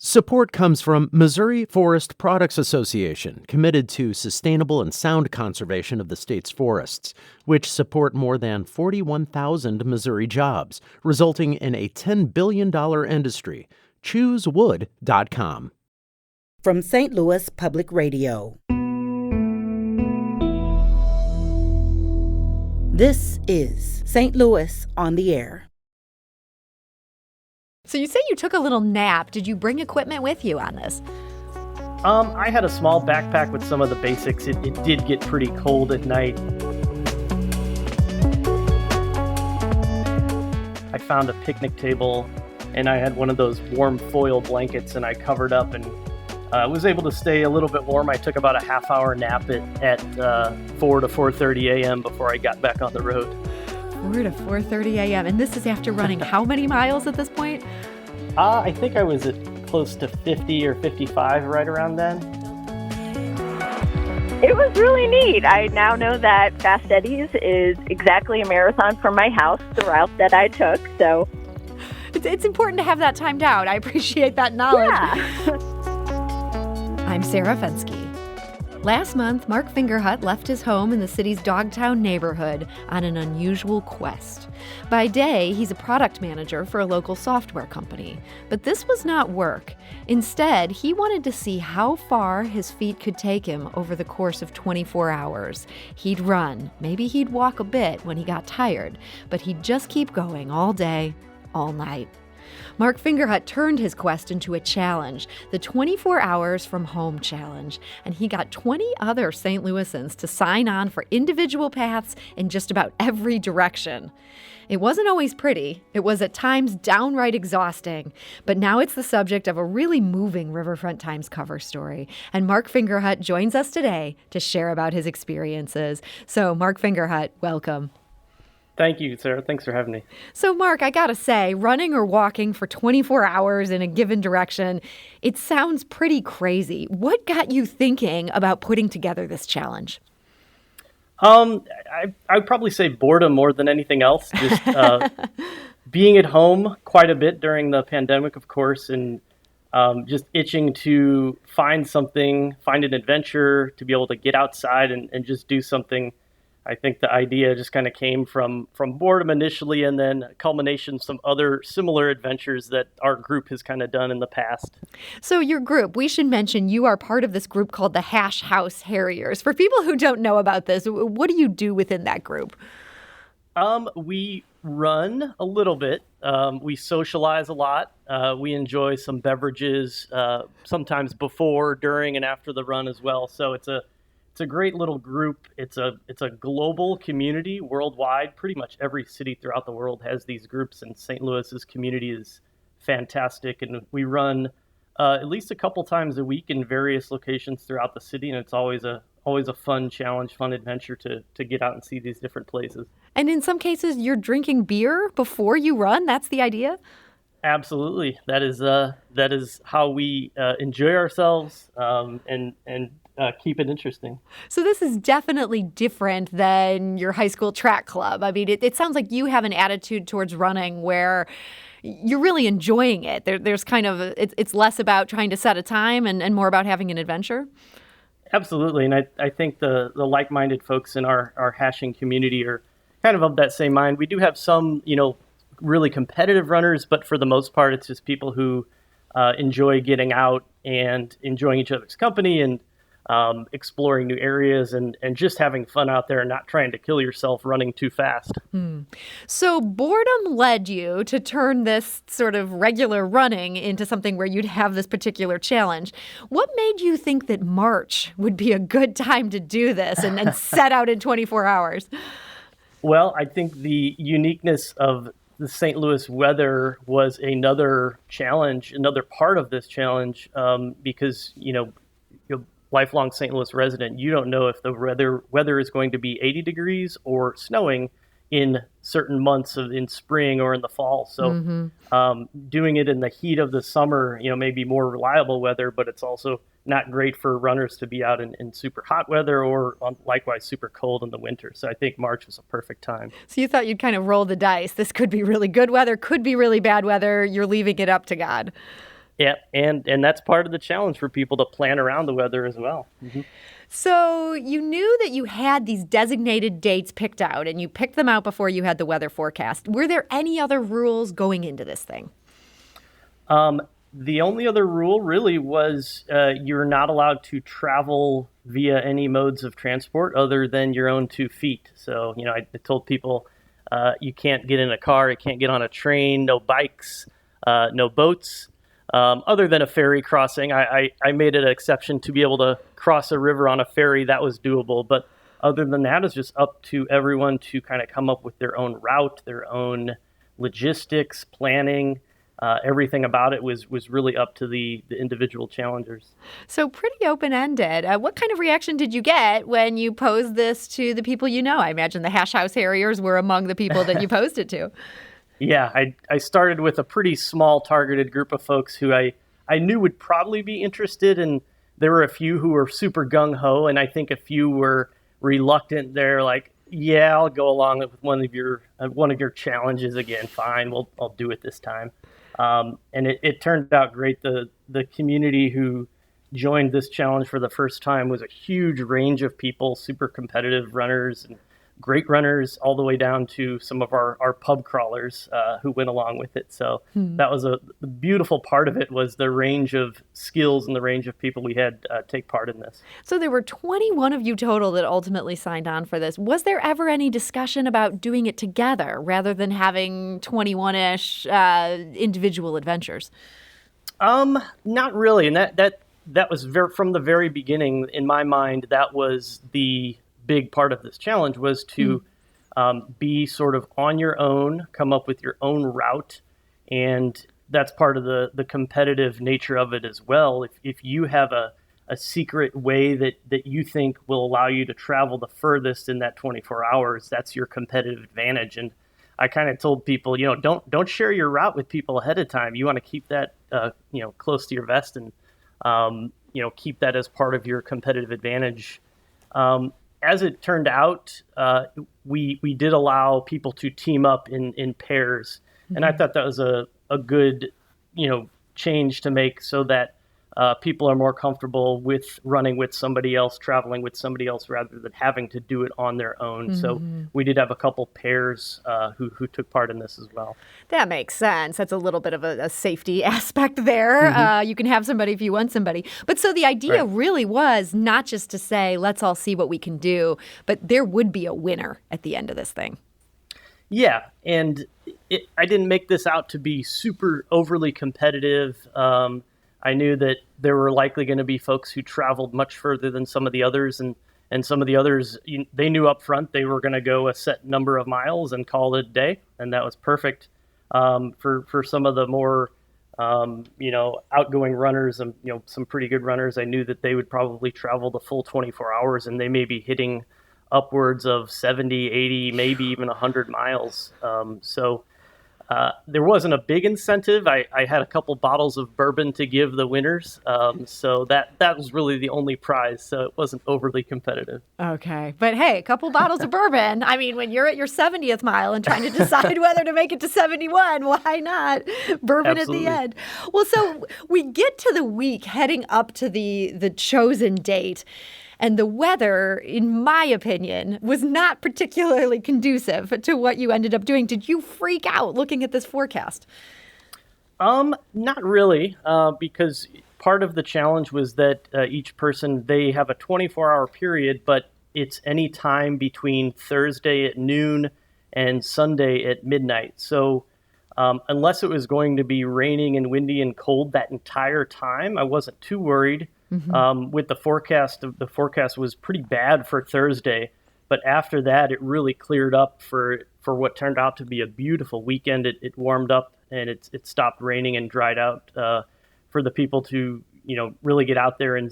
Support comes from Missouri Forest Products Association, committed to sustainable and sound conservation of the state's forests, which support more than 41,000 Missouri jobs, resulting in a $10 billion industry. ChooseWood.com. From St. Louis Public Radio. This is St. Louis on the Air. So you say you took a little nap. Did you bring equipment with you on this? I had a small backpack with some of the basics. It did get pretty cold at night. I found a picnic table, and I had one of those warm foil blankets, and I covered up and was able to stay a little bit warm. I took about a half-hour nap at 4 to 4:30 a.m. before I got back on the road. 4 to 4:30 a.m. And this is after running how many miles at this point? I think I was at close to 50 or 55 right around then. It was really neat. I now know that Fast Eddie's is exactly a marathon from my house, the route that I took. So it's important to have that timed out. I appreciate that knowledge. Yeah. I'm Sarah Fensky. Last month, Mark Fingerhut left his home in the city's Dogtown neighborhood on an unusual quest. By day, he's a product manager for a local software company. But this was not work. Instead, he wanted to see how far his feet could take him over the course of 24 hours. He'd run, maybe he'd walk a bit when he got tired, but he'd just keep going all day, all night. Mark Fingerhut turned his quest into a challenge, the 24 Hours from Home Challenge, and he got 20 other St. Louisans to sign on for individual paths in just about every direction. It wasn't always pretty. It was at times downright exhausting, but now it's the subject of a really moving Riverfront Times cover story, and Mark Fingerhut joins us today to share about his experiences. So, Mark Fingerhut, welcome. Thank you, Sarah. Thanks for having me. So, Mark, I gotta say, running or walking for 24 hours in a given direction, it sounds pretty crazy. What got you thinking about putting together this challenge? I'd probably say boredom more than anything else. Just being at home quite a bit during the pandemic, of course, and just itching to find an adventure, to be able to get outside and just do something. I think the idea just kind of came from boredom initially, and then a culmination of some other similar adventures that our group has kind of done in the past. So your group, we should mention you are part of this group called the Hash House Harriers. For people who don't know about this, what do you do within that group? We run a little bit. We socialize a lot. We enjoy some beverages, sometimes before, during, and after the run as well. So it's a great little group. It's a global community worldwide. Pretty much every city throughout the world has these groups, and St. Louis's community is fantastic. And we run at least a couple times a week in various locations throughout the city, and it's always a fun challenge, fun adventure to get out and see these different places. And in some cases, you're drinking beer before you run. That's the idea? Absolutely. That is how we enjoy ourselves and keep it interesting. So this is definitely different than your high school track club. I mean, it sounds like you have an attitude towards running where you're really enjoying it. There's kind of, it's less about trying to set a time and more about having an adventure. Absolutely. And I think the like-minded folks in our hashing community are kind of that same mind. We do have some, really competitive runners, but for the most part, it's just people who enjoy getting out and enjoying each other's company and exploring new areas and just having fun out there and not trying to kill yourself running too fast. So boredom led you to turn this sort of regular running into something where you'd have this particular challenge. What made you think that March would be a good time to do this and set out in 24 hours? Well, I think the uniqueness of the St. Louis weather was another challenge, another part of this challenge, because, you're lifelong St. Louis resident, you don't know if the weather is going to be 80 degrees or snowing in certain months in spring or in the fall. So doing it in the heat of the summer, may be more reliable weather, but it's also not great for runners to be out in super hot weather or likewise super cold in the winter. So I think March was a perfect time. So you thought you'd kind of roll the dice. This could be really good weather, could be really bad weather. You're leaving it up to God. Yeah, and that's part of the challenge for people to plan around the weather as well. Mm-hmm. So you knew that you had these designated dates picked out, and you picked them out before you had the weather forecast. Were there any other rules going into this thing? The only other rule really was you're not allowed to travel via any modes of transport other than your own 2 feet. So, I told people you can't get in a car, you can't get on a train, no bikes, no boats. Other than a ferry crossing, I made an exception to be able to cross a river on a ferry. That was doable. But other than that, it's just up to everyone to kind of come up with their own route, their own logistics, planning. Everything about it was really up to the individual challengers. So pretty open-ended. What kind of reaction did you get when you posed this to the people you know? I imagine the Hash House Harriers were among the people that you posed it to. Yeah, I started with a pretty small targeted group of folks who I knew would probably be interested, and there were a few who were super gung-ho, and I think a few were reluctant. They're like, yeah, I'll go along with one of your challenges again. Fine, I'll do it this time. And it turned out great. The community who joined this challenge for the first time was a huge range of people, super competitive runners and great runners, all the way down to some of our pub crawlers who went along with it. So that was the beautiful part of it, was the range of skills and the range of people we had take part in this. So there were 21 of you total that ultimately signed on for this. Was there ever any discussion about doing it together rather than having 21-ish individual adventures? Not really. And that was from the very beginning, in my mind, that was the big part of this challenge, was to be sort of on your own, come up with your own route. And that's part of the competitive nature of it as well. If you have a secret way that you think will allow you to travel the furthest in that 24 hours, that's your competitive advantage. And I kind of told people, don't share your route with people ahead of time. You want to keep that, close to your vest, and, keep that as part of your competitive advantage. As it turned out, we did allow people to team up in pairs. Mm-hmm. And I thought that was a good, change to make, so that people are more comfortable with running with somebody else, traveling with somebody else, rather than having to do it on their own. Mm-hmm. So we did have a couple pairs who took part in this as well. That makes sense. That's a little bit of a safety aspect there. Mm-hmm. You can have somebody if you want somebody. But so the idea really was not just to say, let's all see what we can do, but there would be a winner at the end of this thing. Yeah, and I didn't make this out to be super overly competitive. I knew that there were likely going to be folks who traveled much further than some of the others, and some of the others, they knew up front they were going to go a set number of miles and call it a day, and that was perfect. For some of the more outgoing runners and some pretty good runners, I knew that they would probably travel the full 24 hours, and they may be hitting upwards of 70, 80, maybe even 100 miles. So there wasn't a big incentive. I had a couple bottles of bourbon to give the winners. So that was really the only prize. So it wasn't overly competitive. Okay. But hey, a couple bottles of bourbon. I mean, when you're at your 70th mile and trying to decide whether to make it to 71, why not? Bourbon Absolutely. At the end. Well, so we get to the week heading up to the chosen date. And the weather, in my opinion, was not particularly conducive to what you ended up doing. Did you freak out looking at this forecast? Not really, because part of the challenge was that each person, they have a 24-hour period, but it's any time between Thursday at noon and Sunday at midnight. So unless it was going to be raining and windy and cold that entire time, I wasn't too worried. Mm-hmm. With the forecast was pretty bad for Thursday, but after that, it really cleared up for what turned out to be a beautiful weekend. It warmed up, and it stopped raining and dried out for the people to really get out there in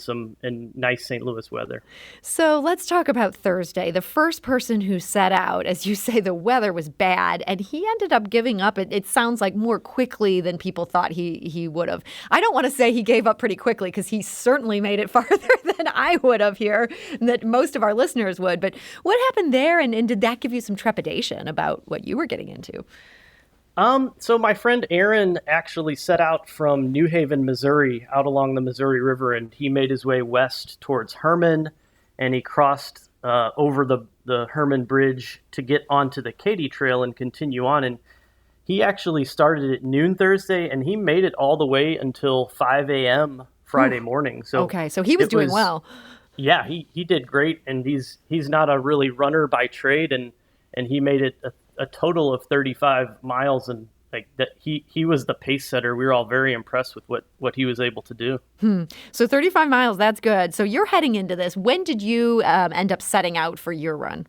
nice St. Louis weather. So let's talk about Thursday. The first person who set out, as you say, the weather was bad, and he ended up giving up. It sounds like more quickly than people thought he would have. I don't want to say he gave up pretty quickly, because he certainly made it farther than I would have here, and that most of our listeners would. But what happened there, and did that give you some trepidation about what you were getting into? So my friend Aaron actually set out from New Haven, Missouri, out along the Missouri River, and he made his way west towards Herman, and he crossed over the Herman Bridge to get onto the Katy Trail and continue on. And he actually started at noon Thursday, and he made it all the way until 5 a.m. Friday morning. So okay, so he was doing well. Yeah, he did great, and he's not a really runner by trade, and he made it a total of 35 miles, and like that he was the pace setter. We were all very impressed with what he was able to do. So 35 miles, that's good. So you're heading into this. When did you end up setting out for your run?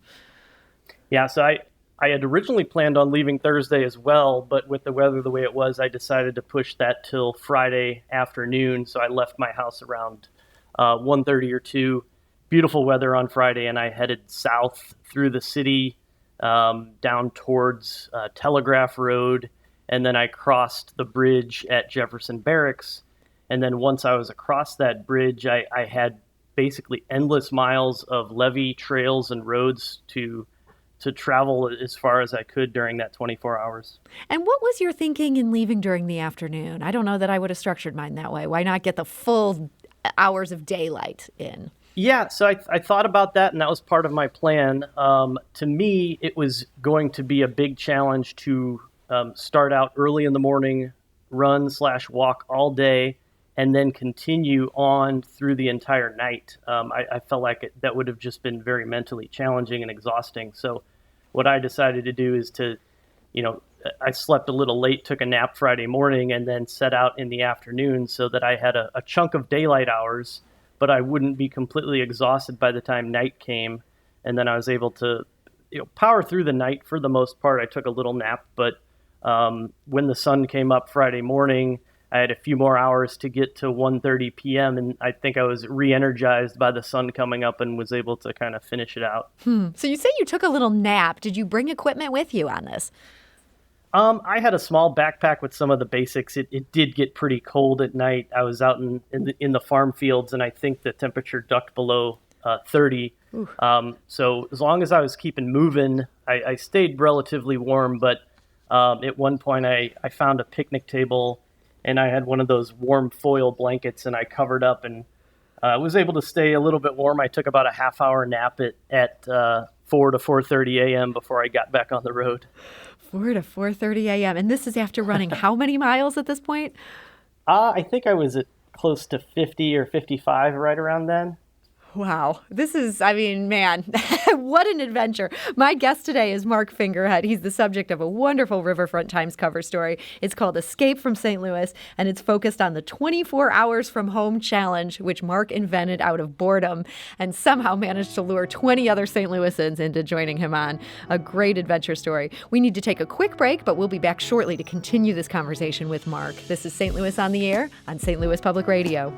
Yeah, so I had originally planned on leaving Thursday as well, but with the weather the way it was, I decided to push that till Friday afternoon. So I left my house around 1:30 or 2. Beautiful weather on Friday, and I headed south through the city down towards Telegraph Road, and then I crossed the bridge at Jefferson Barracks. And then once I was across that bridge, I had basically endless miles of levee trails and roads to travel as far as I could during that 24 hours. And what was your thinking in leaving during the afternoon? I don't know that I would have structured mine that way. Why not get the full hours of daylight in? Yeah, so I thought about that, and that was part of my plan. To me, it was going to be a big challenge to start out early in the morning, run/walk all day, and then continue on through the entire night. I felt like that would have just been very mentally challenging and exhausting. So what I decided to do is I slept a little late, took a nap Friday morning, and then set out in the afternoon so that I had a chunk of daylight hours, but I wouldn't be completely exhausted by the time night came. And then I was able to power through the night for the most part. I took a little nap, but when the sun came up Friday morning, I had a few more hours to get to 1:30 p.m., and I think I was re-energized by the sun coming up and was able to kind of finish it out. So you say you took a little nap. Did you bring equipment with you on this? I had a small backpack with some of the basics. It did get pretty cold at night. I was out in the farm fields, and I think the temperature ducked below 30. So as long as I was keeping moving, I stayed relatively warm. But at one point, I found a picnic table, and I had one of those warm foil blankets, and I covered up and was able to stay a little bit warm. I took about a half-hour nap at 4 to 4:30 a.m. before I got back on the road. 4 to 4:30 a.m. And this is after running how many miles at this point? I think I was at close to 50 or 55 right around then. Wow. This is, man, what an adventure. My guest today is Mark Fingerhut. He's the subject of a wonderful Riverfront Times cover story. It's called Escape from St. Louis, and it's focused on the 24 hours from home challenge, which Mark invented out of boredom and somehow managed to lure 20 other St. Louisans into joining him on. A great adventure story. We need to take a quick break, but we'll be back shortly to continue this conversation with Mark. This is St. Louis on the Air on St. Louis Public Radio.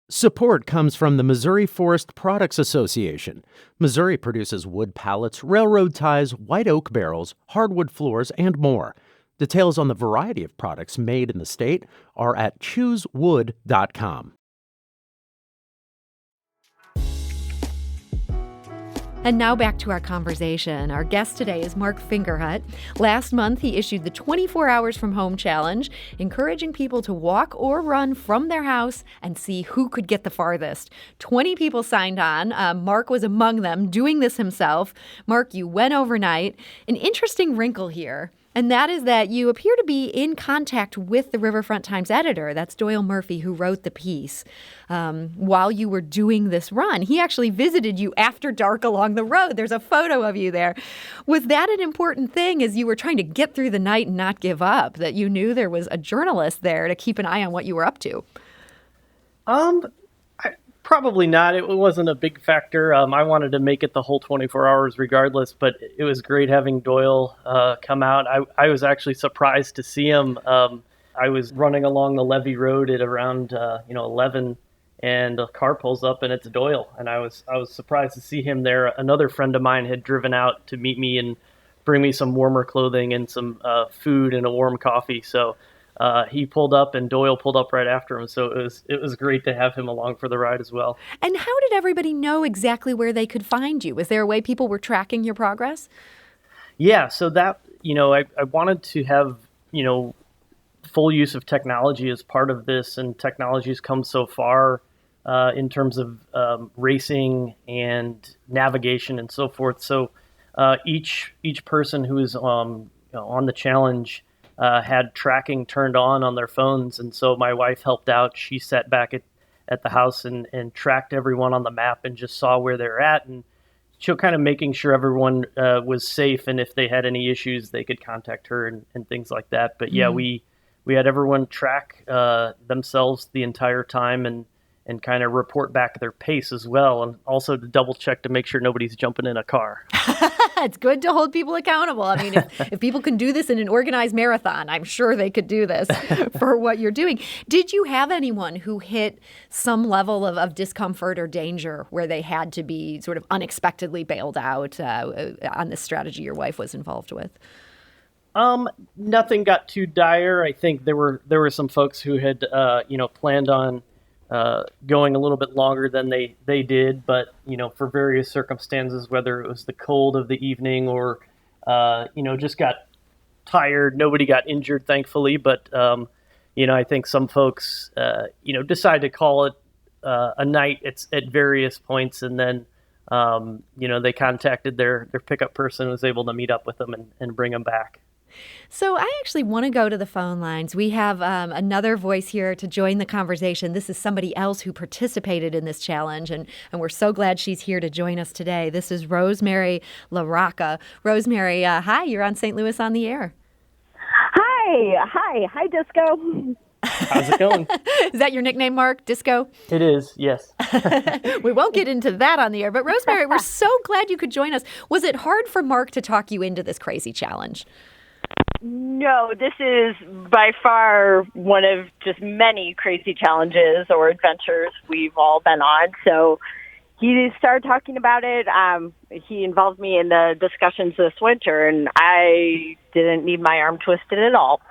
Support comes from the Missouri Forest Products Association. Missouri produces wood pallets, railroad ties, white oak barrels, hardwood floors, and more. Details on the variety of products made in the state are at choosewood.com. And now back to our conversation. Our guest today is Mark Fingerhut. Last month, he issued the 24 Hours from Home Challenge, encouraging people to walk or run from their house and see who could get the farthest. 20 people signed on. Mark was among them, doing this himself. Mark, you went overnight. An interesting wrinkle here, and that is that you appear to be in contact with the Riverfront Times editor. That's Doyle Murphy, who wrote the piece, while you were doing this run. He actually visited you after dark along the road. There's a photo of you there. Was that an important thing as you were trying to get through the night and not give up, that you knew there was a journalist there to keep an eye on what you were up to? Probably not. It wasn't a big factor. I wanted to make it the whole 24 hours regardless, but it was great having Doyle come out. I was actually surprised to see him. I was running along the Levee Road at around 11, and a car pulls up, and it's Doyle. And I was surprised to see him there. Another friend of mine had driven out to meet me and bring me some warmer clothing and some food and a warm coffee. So he pulled up and Doyle pulled up right after him. So it was great to have him along for the ride as well. And how did everybody know exactly where they could find you? Was there a way people were tracking your progress? Yeah, so that, I wanted to have, full use of technology as part of this, and technology's come so far in terms of racing and navigation and so forth. So each person who is on the challenge had tracking turned on their phones, and so my wife helped out. She sat back at the house and tracked everyone on the map and just saw where they're at, and she kind of making sure everyone was safe, and if they had any issues, they could contact her and things like that. But yeah, we had everyone track themselves the entire time and kind of report back their pace as well, and also to double check to make sure nobody's jumping in a car. It's good to hold people accountable. I mean, if people can do this in an organized marathon, I'm sure they could do this for what you're doing. Did you have anyone who hit some level of discomfort or danger where they had to be sort of unexpectedly bailed out on this strategy your wife was involved with? Nothing got too dire. I think there were some folks who had planned on going a little bit longer than they did, but for various circumstances, whether it was the cold of the evening or just got tired. Nobody got injured, thankfully, but I think some folks decide to call it a night at various points, and then they contacted their pickup person, was able to meet up with them and bring them back. So I actually want to go to the phone lines. We have another voice here to join the conversation. This is somebody else who participated in this challenge, and we're so glad she's here to join us today. This is Rosemary LaRocca. Rosemary, hi, you're on St. Louis on the Air. Hi, Disco. How's it going? Is that your nickname, Mark? Disco? It is, yes. We won't get into that on the air, but Rosemary, we're so glad you could join us. Was it hard for Mark to talk you into this crazy challenge? No, this is by far one of just many crazy challenges or adventures we've all been on. So he started talking about it. He involved me in the discussions this winter, and I didn't need my arm twisted at all.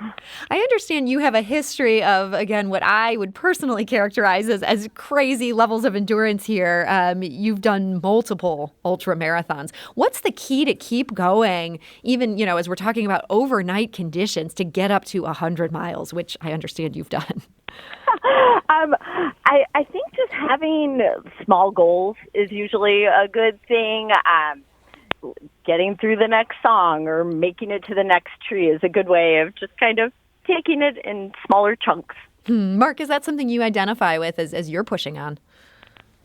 I understand you have a history of, again, what I would personally characterize as crazy levels of endurance here. You've done multiple ultra marathons. What's the key to keep going, even, as we're talking about overnight conditions, to get up to 100 miles, which I understand you've done? I think just having small goals is usually a good thing. Getting through the next song or making it to the next tree is a good way of just kind of taking it in smaller chunks. Mark, is that something you identify with as you're pushing on?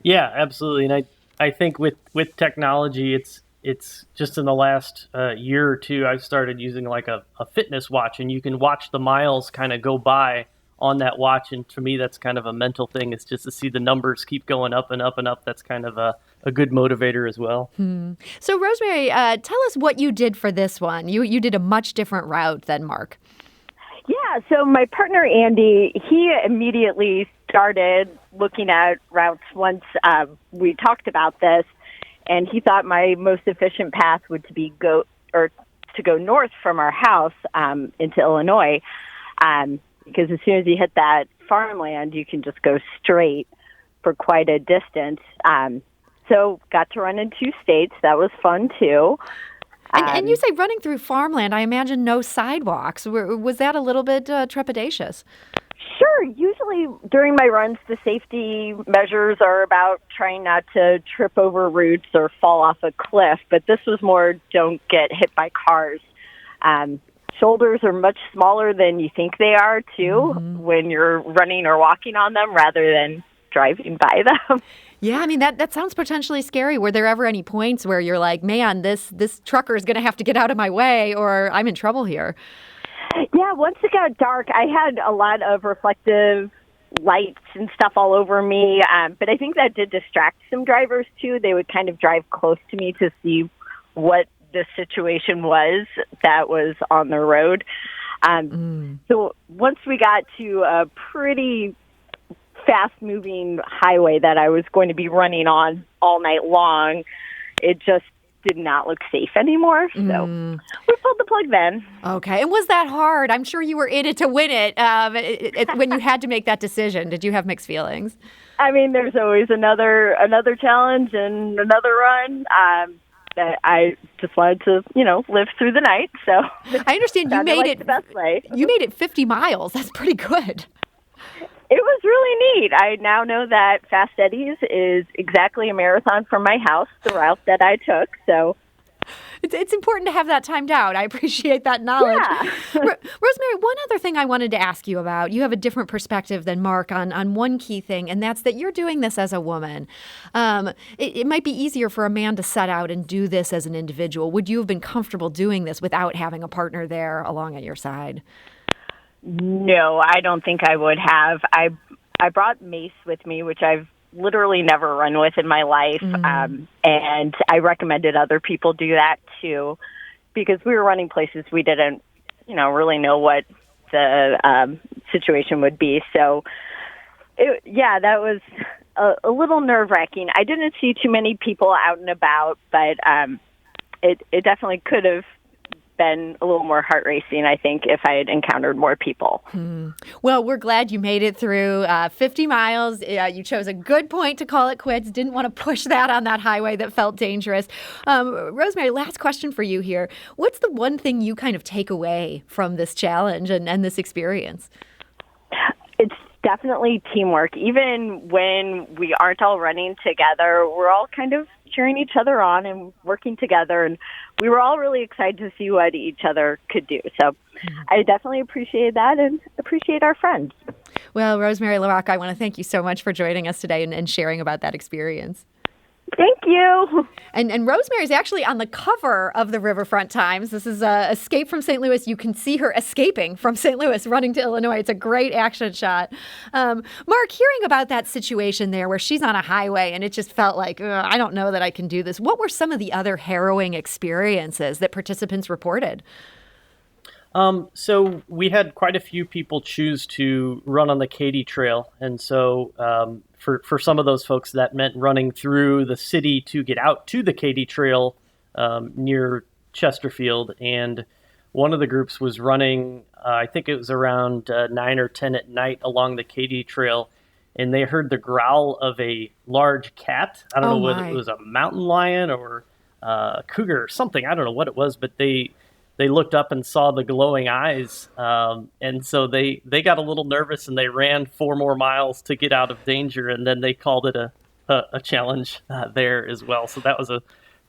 Yeah, absolutely. And I think with technology, it's just in the last year or two, I've started using like a fitness watch, and you can watch the miles kind of go by on that watch. And for me, that's kind of a mental thing. It's just to see the numbers keep going up and up and up. That's kind of a good motivator as well. So Rosemary, tell us what you did for this one. You did a much different route than Mark. Yeah, so my partner, Andy, he immediately started looking at routes once we talked about this, and he thought my most efficient path would to go north from our house into Illinois, because as soon as you hit that farmland, you can just go straight for quite a distance. So got to run in 2 states. That was fun, too. And you say running through farmland, I imagine no sidewalks. Was that a little bit trepidatious? Sure. Usually during my runs, the safety measures are about trying not to trip over roots or fall off a cliff. But this was more don't get hit by cars. Shoulders are much smaller than you think they are, too, when you're running or walking on them rather than driving by them. Yeah, I mean, that sounds potentially scary. Were there ever any points where you're like, man, this trucker is going to have to get out of my way or I'm in trouble here? Yeah, once it got dark, I had a lot of reflective lights and stuff all over me. But I think that did distract some drivers, too. They would kind of drive close to me to see what the situation was that was on the road. So once we got to a pretty fast-moving highway that I was going to be running on all night long, it just did not look safe anymore. So we pulled the plug then. Okay. And was that hard? I'm sure you were in it to win it, when you had to make that decision. Did you have mixed feelings? I mean, there's always another challenge and another run. That I just wanted to, live through the night. So I understand you made it the best way. You made it 50 miles. That's pretty good. It was really neat. I now know that Fast Eddie's is exactly a marathon from my house, the route that I took. So it's important to have that timed out. I appreciate that knowledge. Yeah. Rosemary, one other thing I wanted to ask you about. You have a different perspective than Mark on one key thing, and that's that you're doing this as a woman. It might be easier for a man to set out and do this as an individual. Would you have been comfortable doing this without having a partner there along at your side? No, I don't think I would have. I brought Mace with me, which I've literally never run with in my life. And I recommended other people do that too, because we were running places we didn't, really know what the situation would be. So, that was a little nerve-wracking. I didn't see too many people out and about, but it definitely could have been a little more heart-racing, I think, if I had encountered more people. Well, we're glad you made it through 50 miles. You chose a good point to call it quits. Didn't want to push that on that highway that felt dangerous. Rosemary, last question for you here. What's the one thing you kind of take away from this challenge and this experience? It's definitely teamwork. Even when we aren't all running together, we're all kind of cheering each other on and working together. And we were all really excited to see what each other could do. So I definitely appreciate that and appreciate our friends. Well, Rosemary LaRocca, I want to thank you so much for joining us today and sharing about that experience. Thank you. And Rosemary is actually on the cover of the Riverfront Times. This is Escape from St. Louis. You can see her escaping from St. Louis, running to Illinois. It's a great action shot. Mark, hearing about that situation there where she's on a highway and it just felt like, I don't know that I can do this. What were some of the other harrowing experiences that participants reported? So we had quite a few people choose to run on the Katy Trail. And so for some of those folks, that meant running through the city to get out to the Katy Trail near Chesterfield. And one of the groups was running, I think it was around 9 or 10 at night along the Katy Trail. And they heard the growl of a large cat. I don't know whether it was a mountain lion or a cougar or something. I don't know what it was, but they looked up and saw the glowing eyes. And so they got a little nervous and they ran 4 more miles to get out of danger. And then they called it a challenge there as well. So that was a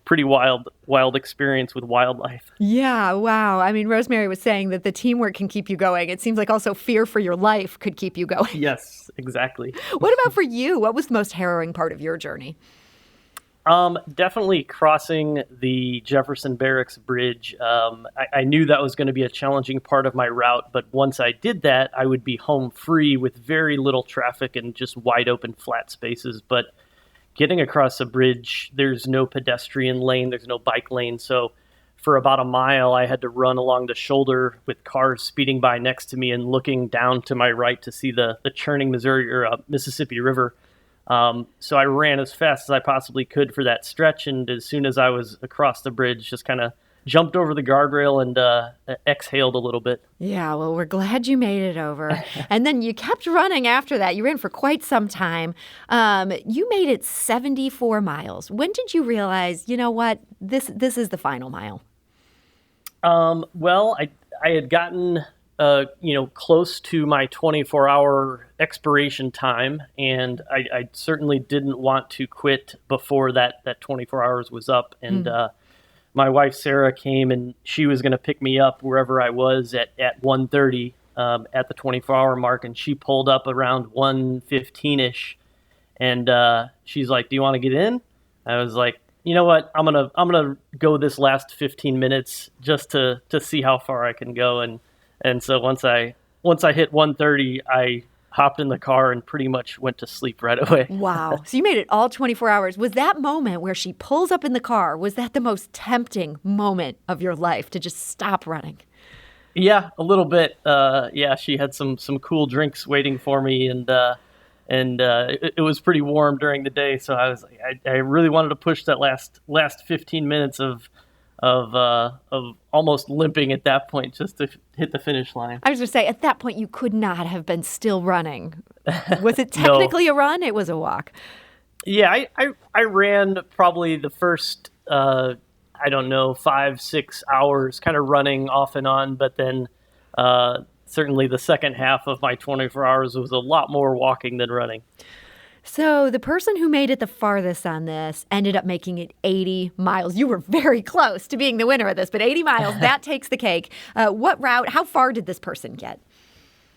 pretty wild experience with wildlife. Yeah, wow. I mean, Rosemary was saying that the teamwork can keep you going. It seems like also fear for your life could keep you going. Yes, exactly. What about for you? What was the most harrowing part of your journey? Definitely crossing the Jefferson Barracks Bridge. I knew that was going to be a challenging part of my route, but once I did that, I would be home free with very little traffic and just wide open flat spaces. But getting across a bridge, there's no pedestrian lane, there's no bike lane. So for about a mile, I had to run along the shoulder with cars speeding by next to me and looking down to my right to see the churning Mississippi River. So I ran as fast as I possibly could for that stretch, and as soon as I was across the bridge, just kind of jumped over the guardrail and exhaled a little bit. Yeah, well, we're glad you made it over. And then you kept running after that. You ran for quite some time. You made it 74 miles. When did you realize, you know what, this is the final mile? Well, I had gotten close to my 24-hour expiration time, and I certainly didn't want to quit before that 24 hours was up. And my wife, Sarah, came, and she was going to pick me up wherever I was at 1:30 at the 24-hour mark, and she pulled up around 1:15-ish, and she's like, "Do you want to get in?" I was like, "You know what? I'm gonna go this last 15 minutes just to see how far I can go." And so once I hit 1:30, I hopped in the car and pretty much went to sleep right away. Wow. So you made it all 24 hours. Was that moment where she pulls up in the car, was that the most tempting moment of your life to just stop running? Yeah, a little bit. She had some cool drinks waiting for me, and and it was pretty warm during the day. So I was like, I really wanted to push that last 15 minutes of almost limping at that point just to hit the finish line. I was going to say, at that point, you could not have been still running. Was it technically a run? It was a walk. Yeah, I ran probably the first, 5-6 hours kind of running off and on. But then certainly the second half of my 24 hours was a lot more walking than running. So the person who made it the farthest on this ended up making it 80 miles. You were very close to being the winner of this, but 80 miles, that takes the cake. What route, how far did this person get?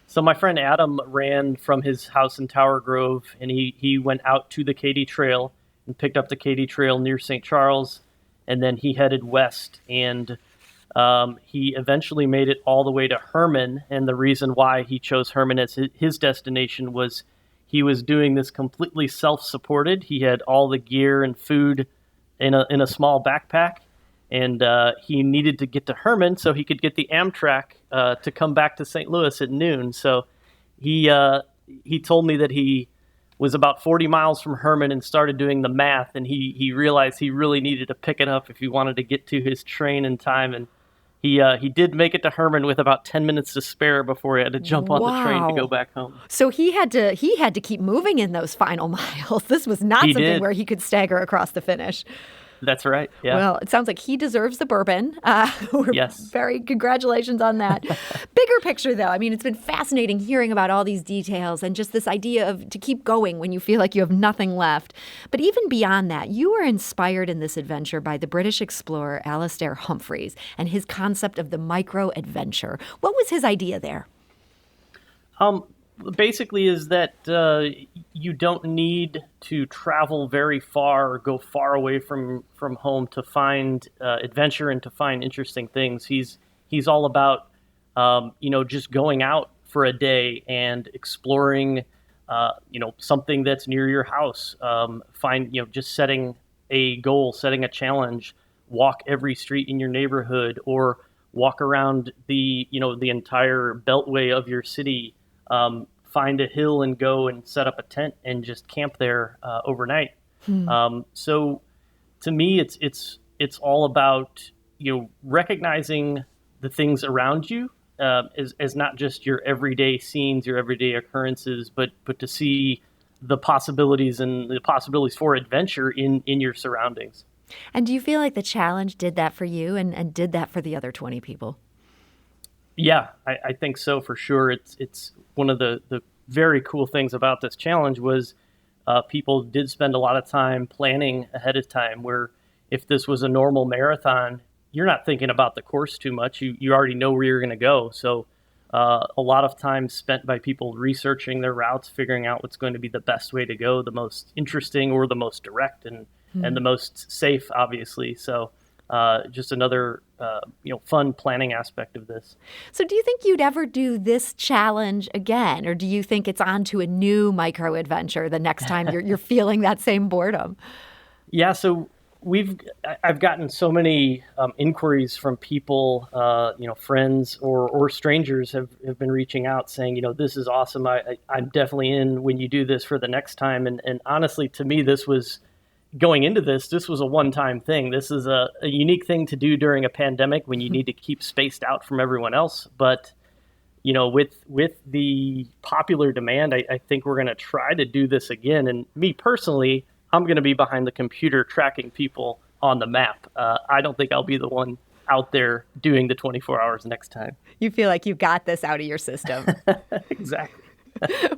So my friend Adam ran from his house in Tower Grove, and he went out to the Katy Trail and picked up the Katy Trail near St. Charles, and then he headed west, and he eventually made it all the way to Herman. And the reason why he chose Herman as his destination was he was doing this completely self-supported. He had all the gear and food in a small backpack, and he needed to get to Herman so he could get the Amtrak to come back to St. Louis at noon. So he told me that he was about 40 miles from Herman and started doing the math, and he realized he really needed to pick it up if he wanted to get to his train in time. And he did make it to Herman with about 10 minutes to spare before he had to jump on the train to go back home. So he had to keep moving in those final miles. This was not something where he could stagger across the finish. That's right. Yeah. Well, it sounds like he deserves the bourbon. Yes. Very congratulations on that. Bigger picture, though. I mean, it's been fascinating hearing about all these details and just this idea of to keep going when you feel like you have nothing left. But even beyond that, you were inspired in this adventure by the British explorer Alastair Humphreys and his concept of the micro-adventure. What was his idea there? Basically is that you don't need to travel very far or go far away from home to find adventure and to find interesting things. He's all about just going out for a day and exploring something that's near your house. Just setting a goal, setting a challenge, walk every street in your neighborhood or walk around the entire beltway of your city. Find a hill and go and set up a tent and just camp there overnight. So to me, it's all about recognizing the things around you as not just your everyday scenes, your everyday occurrences, but to see the possibilities and the possibilities for adventure in your surroundings. And do you feel like the challenge did that for you and did that for the other 20 people? Yeah, I think so for sure. It's one of the very cool things about this challenge was people did spend a lot of time planning ahead of time, where if this was a normal marathon, you're not thinking about the course too much. You already know where you're going to go. So a lot of time spent by people researching their routes, figuring out what's going to be the best way to go, the most interesting or the most direct and the most safe, obviously. So just another fun planning aspect of this. So do you think you'd ever do this challenge again, or do you think it's on to a new micro adventure the next time you're feeling that same boredom? Yeah, so I've gotten so many inquiries from people, friends or strangers have been reaching out saying, this is awesome. I'm definitely in when you do this for the next time. And honestly, to me, this was going into this was a one-time thing. This is a unique thing to do during a pandemic when you need to keep spaced out from everyone else. But, with the popular demand, I think we're going to try to do this again. And me personally, I'm going to be behind the computer tracking people on the map. I don't think I'll be the one out there doing the 24 hours next time. You feel like you got this out of your system. Exactly.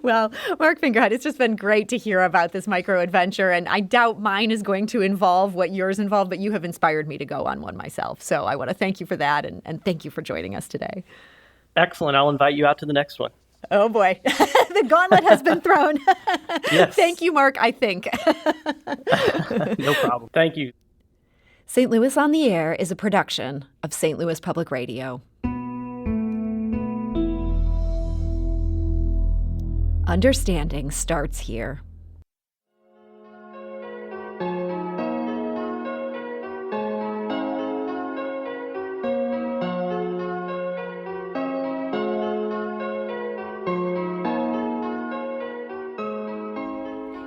Well, Mark Fingerhut, it's just been great to hear about this micro adventure, and I doubt mine is going to involve what yours involved, but you have inspired me to go on one myself. So I want to thank you for that, and thank you for joining us today. Excellent. I'll invite you out to the next one. Oh, boy. The gauntlet has been thrown. Yes. Thank you, Mark, I think. No problem. Thank you. St. Louis on the Air is a production of St. Louis Public Radio. Understanding starts here.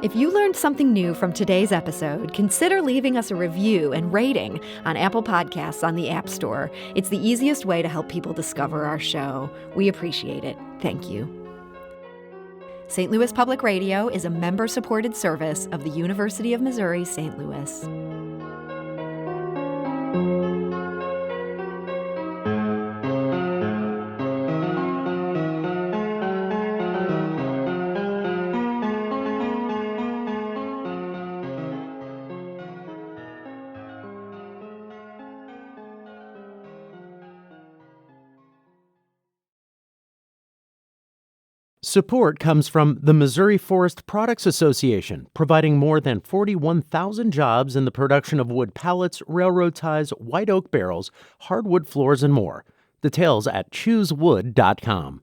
If you learned something new from today's episode, consider leaving us a review and rating on Apple Podcasts on the App Store. It's the easiest way to help people discover our show. We appreciate it. Thank you. St. Louis Public Radio is a member-supported service of the University of Missouri St. Louis. Support comes from the Missouri Forest Products Association, providing more than 41,000 jobs in the production of wood pallets, railroad ties, white oak barrels, hardwood floors, and more. Details at choosewood.com.